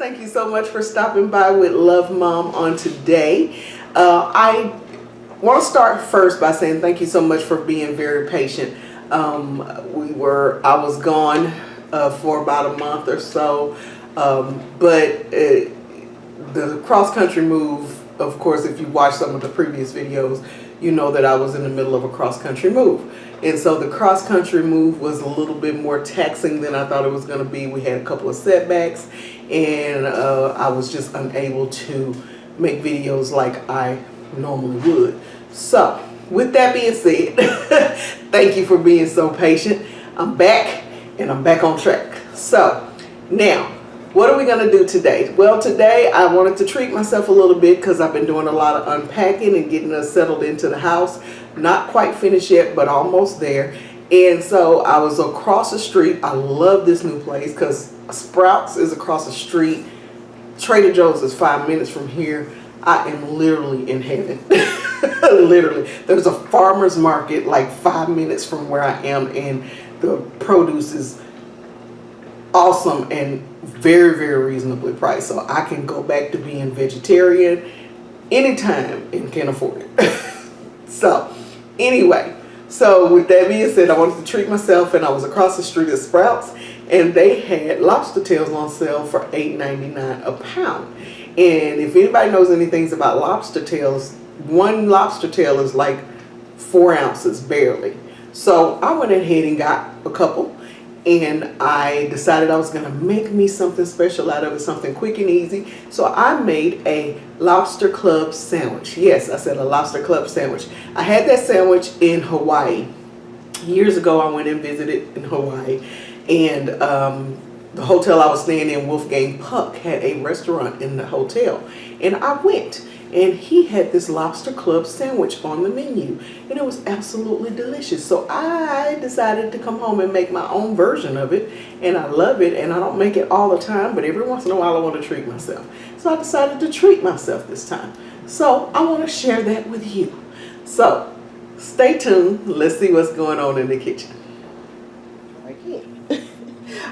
Thank you so much for stopping by with Love Mom on today. I want to start first by saying thank you so much for being very patient. I was gone for about a month or so, but the cross-country move, of course, if you watch some of the previous videos, you know that I was in the middle of a cross-country move. And so the cross-country move was a little bit more taxing than I thought it was going to be. We had a couple of setbacks, and I was just unable to make videos like I normally would. So, with that being said, thank you for being so patient. I'm back, and I'm back on track. So, now, what are we going to do today? Well, today I wanted to treat myself a little bit because I've been doing a lot of unpacking and getting us settled into the house. Not quite finished yet, but almost there. And so I was across the street. I love this new place because Sprouts is across the street. Trader Joe's is 5 minutes from here. I am literally in heaven. Literally. There's a farmer's market like 5 minutes from where I am, and the produce is awesome and very, very reasonably priced. So I can go back to being vegetarian anytime and can afford it. So anyway, so with that being said, I wanted to treat myself, and I was across the street at Sprouts, and they had lobster tails on sale for $8.99 a pound. And if anybody knows anything about lobster tails, one lobster tail is like 4 ounces barely. So I went ahead and got a couple, and I decided I was going to make me something special out of it, something quick and easy. So I made a lobster club sandwich. Yes, I said a lobster club sandwich. I had that sandwich in Hawaii. Years ago, I went and visited in Hawaii, and the hotel I was staying in, Wolfgang Puck, had a restaurant in the hotel. And I went, and he had this lobster club sandwich on the menu, and it was absolutely delicious. So I decided to come home and make my own version of it, and I love it. And I don't make it all the time, but every once in a while I want to treat myself. So I decided to treat myself this time. So I want to share that with you. So stay tuned. Let's see what's going on in the kitchen.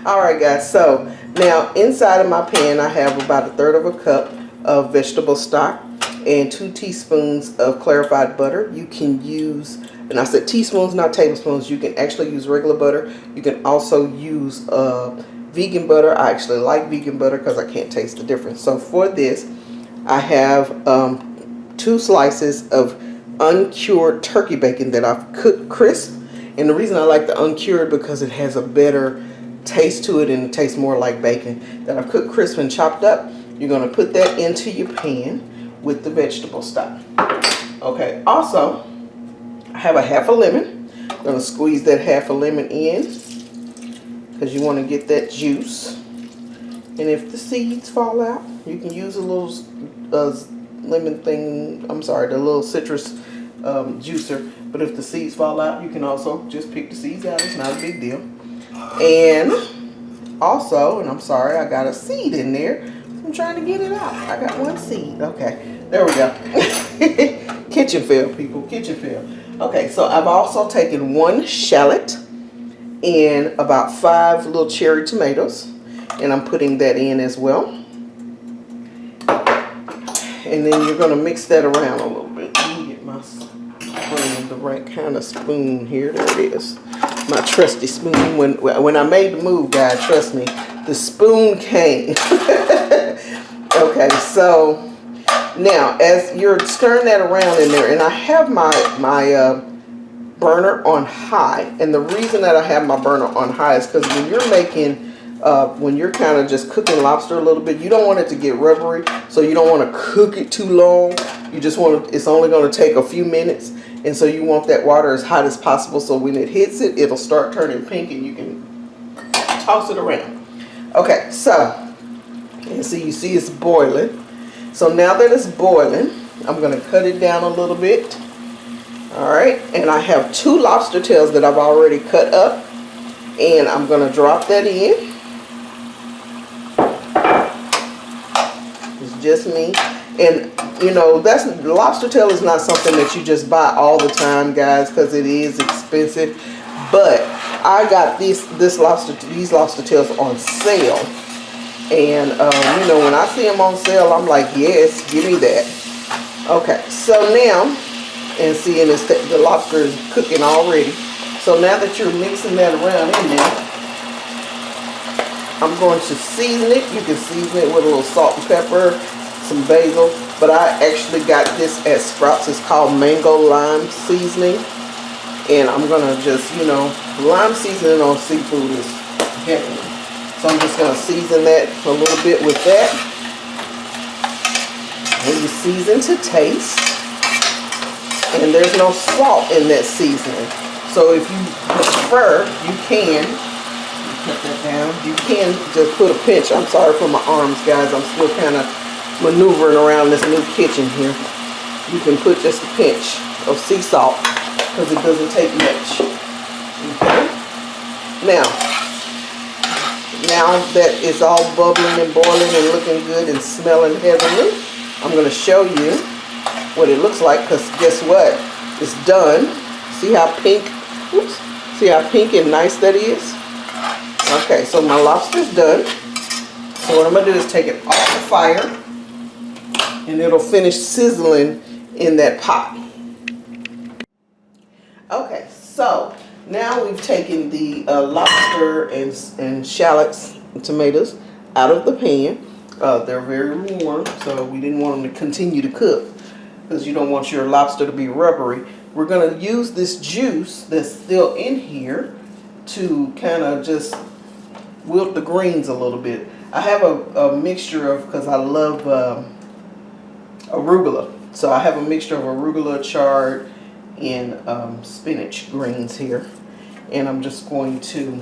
All right, guys, so now inside of my pan I have about 1/3 of a cup of vegetable stock and 2 teaspoons of clarified butter. You can use, and I said teaspoons, not tablespoons, you can actually use regular butter. You can also use vegan butter. I actually like vegan butter because I can't taste the difference. So for this, I have 2 slices of uncured turkey bacon that I've cooked crisp. And the reason I like the uncured because it has a better taste to it, and it tastes more like bacon. That I've cooked crisp and chopped up. You're going to put that into your pan with the vegetable stock. Okay, also I have a half a lemon. I'm going to squeeze that half a lemon in because you want to get that juice. And if the seeds fall out, you can use a little lemon thing, I'm sorry, the little citrus juicer. But if the seeds fall out, you can also just pick the seeds out. It's not a big deal. And also, and I'm sorry, I got a seed in there. I'm trying to get it out. I got 1 seed. Okay, there we go. Kitchen fail, people, kitchen fail. Okay, so I've also taken 1 shallot and about 5 little cherry tomatoes, and I'm putting that in as well. And then you're going to mix that around a little bit. Let me get my spoon, the right kind of spoon here. There it is. My trusty spoon. When I made the move, guys, trust me, the spoon came. Okay, so now as you're stirring that around in there, and I have my burner on high, and the reason that I have my burner on high is because when you're making, when you're kind of just cooking lobster a little bit, you don't want it to get rubbery, so you don't want to cook it too long. You just want it, it's only going to take a few minutes. And so you want that water as hot as possible, so when it hits it, it'll start turning pink and you can toss it around. Okay, so, and so you see it's boiling. So now that it's boiling, I'm going to cut it down a little bit. All right, and I have 2 lobster tails that I've already cut up, and I'm going to drop that in. It's just me. And you know, lobster tail is not something that you just buy all the time, guys, because it is expensive. But I got these lobster tails on sale, And you know, when I see them on sale, I'm like, yes, give me that. Okay, so now, and seeing this, the lobster is cooking already. So now that you're mixing that around in there, I'm going to season it. You can season it with a little salt and pepper, some basil. But I actually got this at Sprouts. It's called mango lime seasoning. And I'm going to just, you know, lime seasoning on seafood is heavenly. So I'm just going to season that a little bit with that. And you season to taste. And there's no salt in that seasoning. So if you prefer, you can cut that down. You can just put a pinch. I'm sorry for my arms, guys. I'm still kind of maneuvering around this new kitchen here. You can put just a pinch of sea salt because it doesn't take much. Okay. Now that it's all bubbling and boiling and looking good and smelling heavenly, I'm going to show you what it looks like, because guess what? It's done. See how pink, oops, see how pink and nice that is? Okay, so my lobster's done. So what I'm going to do is take it off the fire, and it'll finish sizzling in that pot. Okay, so now we've taken the lobster and shallots and tomatoes out of the pan. They're very warm, so we didn't want them to continue to cook because you don't want your lobster to be rubbery. We're going to use this juice that's still in here to kind of just wilt the greens a little bit. I have a mixture of, because I love arugula. So I have a mixture of arugula, chard, and spinach greens here. And I'm just going to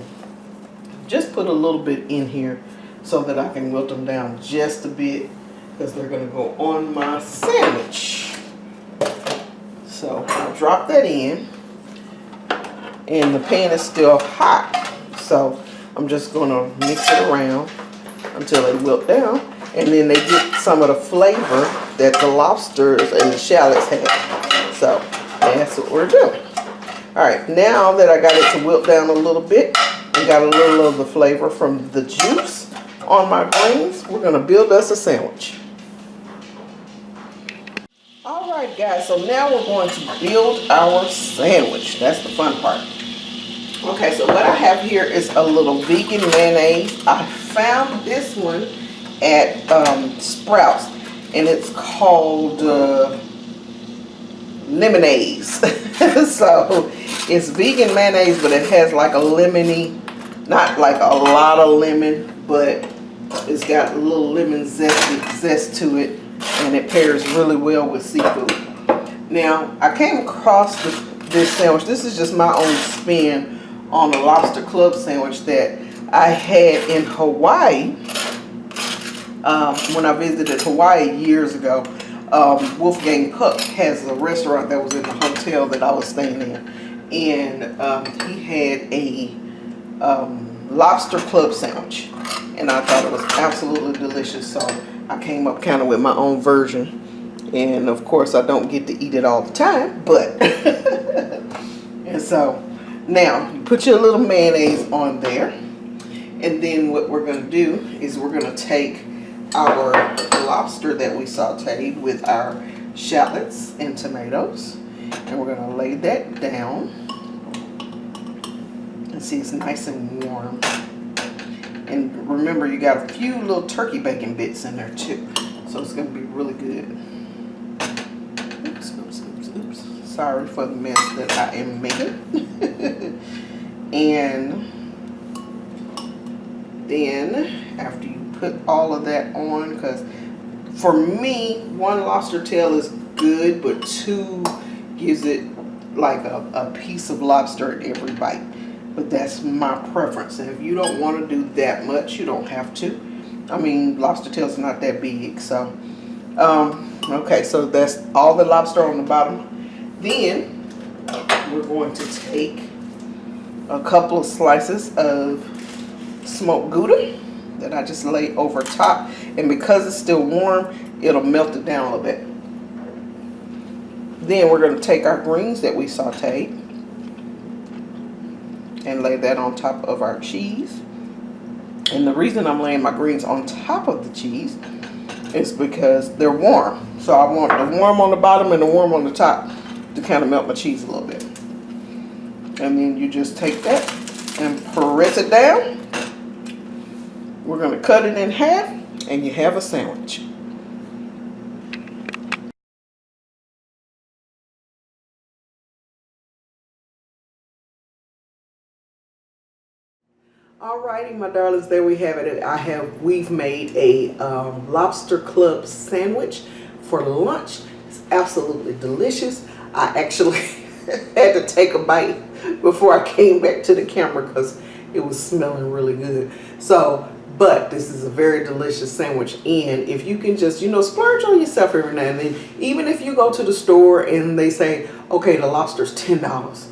just put a little bit in here so that I can wilt them down just a bit, because they're going to go on my sandwich. So I'll drop that in. And the pan is still hot. So I'm just going to mix it around until they wilt down. And then they get some of the flavor that the lobsters and the shallots have. So that's what we're doing. Alright, now that I got it to wilt down a little bit and got a little of the flavor from the juice on my greens, we're going to build us a sandwich. Alright guys, so now we're going to build our sandwich. That's the fun part. Okay, so what I have here is a little vegan mayonnaise. I found this one at Sprouts, and it's called lemonade. So it's vegan mayonnaise, but it has like a lemony, not like a lot of lemon, but it's got a little lemon zest to it, and it pairs really well with seafood. Now, I came across this sandwich. This is just my own spin on a lobster club sandwich that I had in Hawaii when I visited Hawaii years ago. Wolfgang Cook has a restaurant that was in the hotel that I was staying in, and he had a lobster club sandwich, and I thought it was absolutely delicious. So I came up kind of with my own version, and of course I don't get to eat it all the time, but and so now you put your little mayonnaise on there, and then what we're going to do is we're going to take our lobster that we sauteed with our shallots and tomatoes, and we're going to lay that down. And see, it's nice and warm. And remember, you got a few little turkey bacon bits in there too, so it's going to be really good. Oops, oops, oops, oops. Sorry for the mess that I am making. And then after you put all of that on, because for me, one lobster tail is good, but two gives it like a piece of lobster in every bite. But that's my preference, and if you don't want to do that much, you don't have to. I mean, lobster tail's not that big. So okay, so that's all the lobster on the bottom. Then we're going to take a couple of slices of smoked Gouda that I just lay over top, and because it's still warm, it'll melt it down a little bit. Then we're going to take our greens that we sauteed and lay that on top of our cheese. And the reason I'm laying my greens on top of the cheese is because they're warm. So I want the warm on the bottom and the warm on the top to kind of melt my cheese a little bit. And then you just take that and press it down. We're going to cut it in half and you have a sandwich. Alrighty, my darlings, there we have it. We've made a lobster club sandwich for lunch. It's absolutely delicious. I actually had to take a bite before I came back to the camera because it was smelling really good. But this is a very delicious sandwich, and if you can just, splurge on yourself every now and then, even if you go to the store and they say, okay, the lobster's $10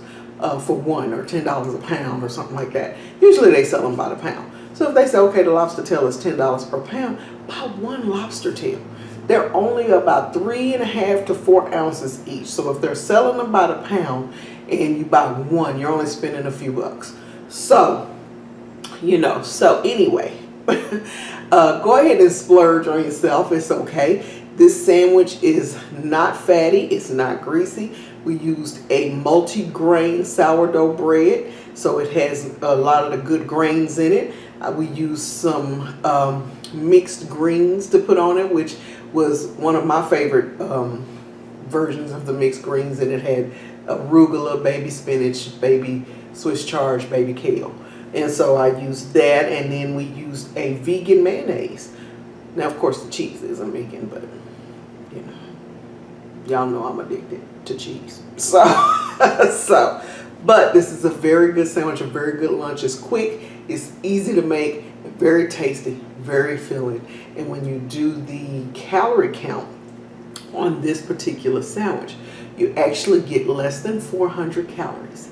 for one, or $10 a pound or something like that. Usually they sell them by the pound. So if they say, okay, the lobster tail is $10 per pound, buy one lobster tail. They're only about 3.5 to 4 ounces each. So if they're selling them by the pound and you buy one, you're only spending a few bucks. So, so anyway, go ahead and splurge on yourself. It's okay. This sandwich is not fatty. It's not greasy. We used a multi-grain sourdough bread, so it has a lot of the good grains in it. We used some mixed greens to put on it, which was one of my favorite versions of the mixed greens, and it had arugula, baby spinach, baby Swiss charge, baby kale. And so I used that, and then we used a vegan mayonnaise. Now, of course, the cheese isn't vegan, but y'all know I'm addicted to cheese. But this is a very good sandwich, a very good lunch. It's quick, it's easy to make, very tasty, very filling. And when you do the calorie count on this particular sandwich, you actually get less than 400 calories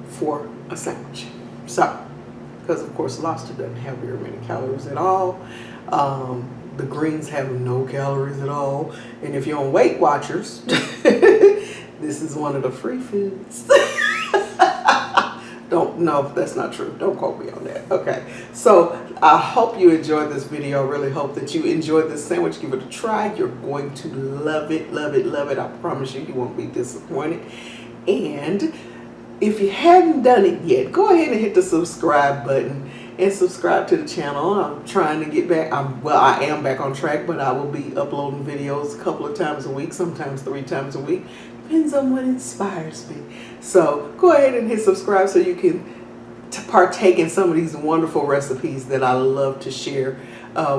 for a sandwich. So, because of course lobster doesn't have very many calories at all. The greens have no calories at all. And if you're on Weight Watchers, this is one of the free foods. No, that's not true. Don't quote me on that. Okay. So I hope you enjoyed this video. I really hope that you enjoyed this sandwich. Give it a try. You're going to love it, love it, love it. I promise you, you won't be disappointed. And if you haven't done it yet, go ahead and hit the subscribe button and subscribe to the channel. I'm trying to get back. I am back on track, but I will be uploading videos a couple of times a week, sometimes 3 times a week. Depends on what inspires me. So go ahead and hit subscribe so you can partake in some of these wonderful recipes that I love to share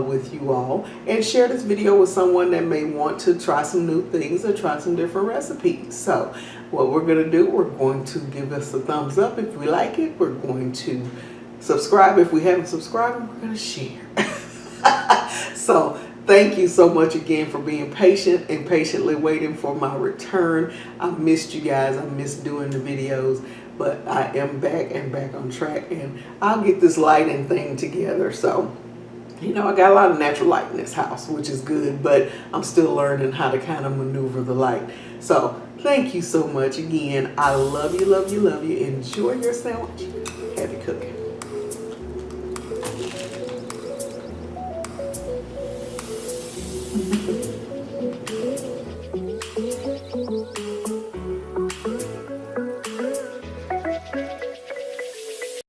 with you all. And share this video with someone that may want to try some new things or try some different recipes. So what we're going to do, we're going to give us a thumbs up if we like it. We're going to subscribe if we haven't subscribed, and we're going to share. So thank you so much again for being patient and patiently waiting for my return. I missed you guys. I missed doing the videos, but I am back and back on track, and I'll get this lighting thing together. So, I got a lot of natural light in this house, which is good, but I'm still learning how to kind of maneuver the light. So thank you so much again. I love you, love you, love you. Enjoy your sandwich. Happy cooking.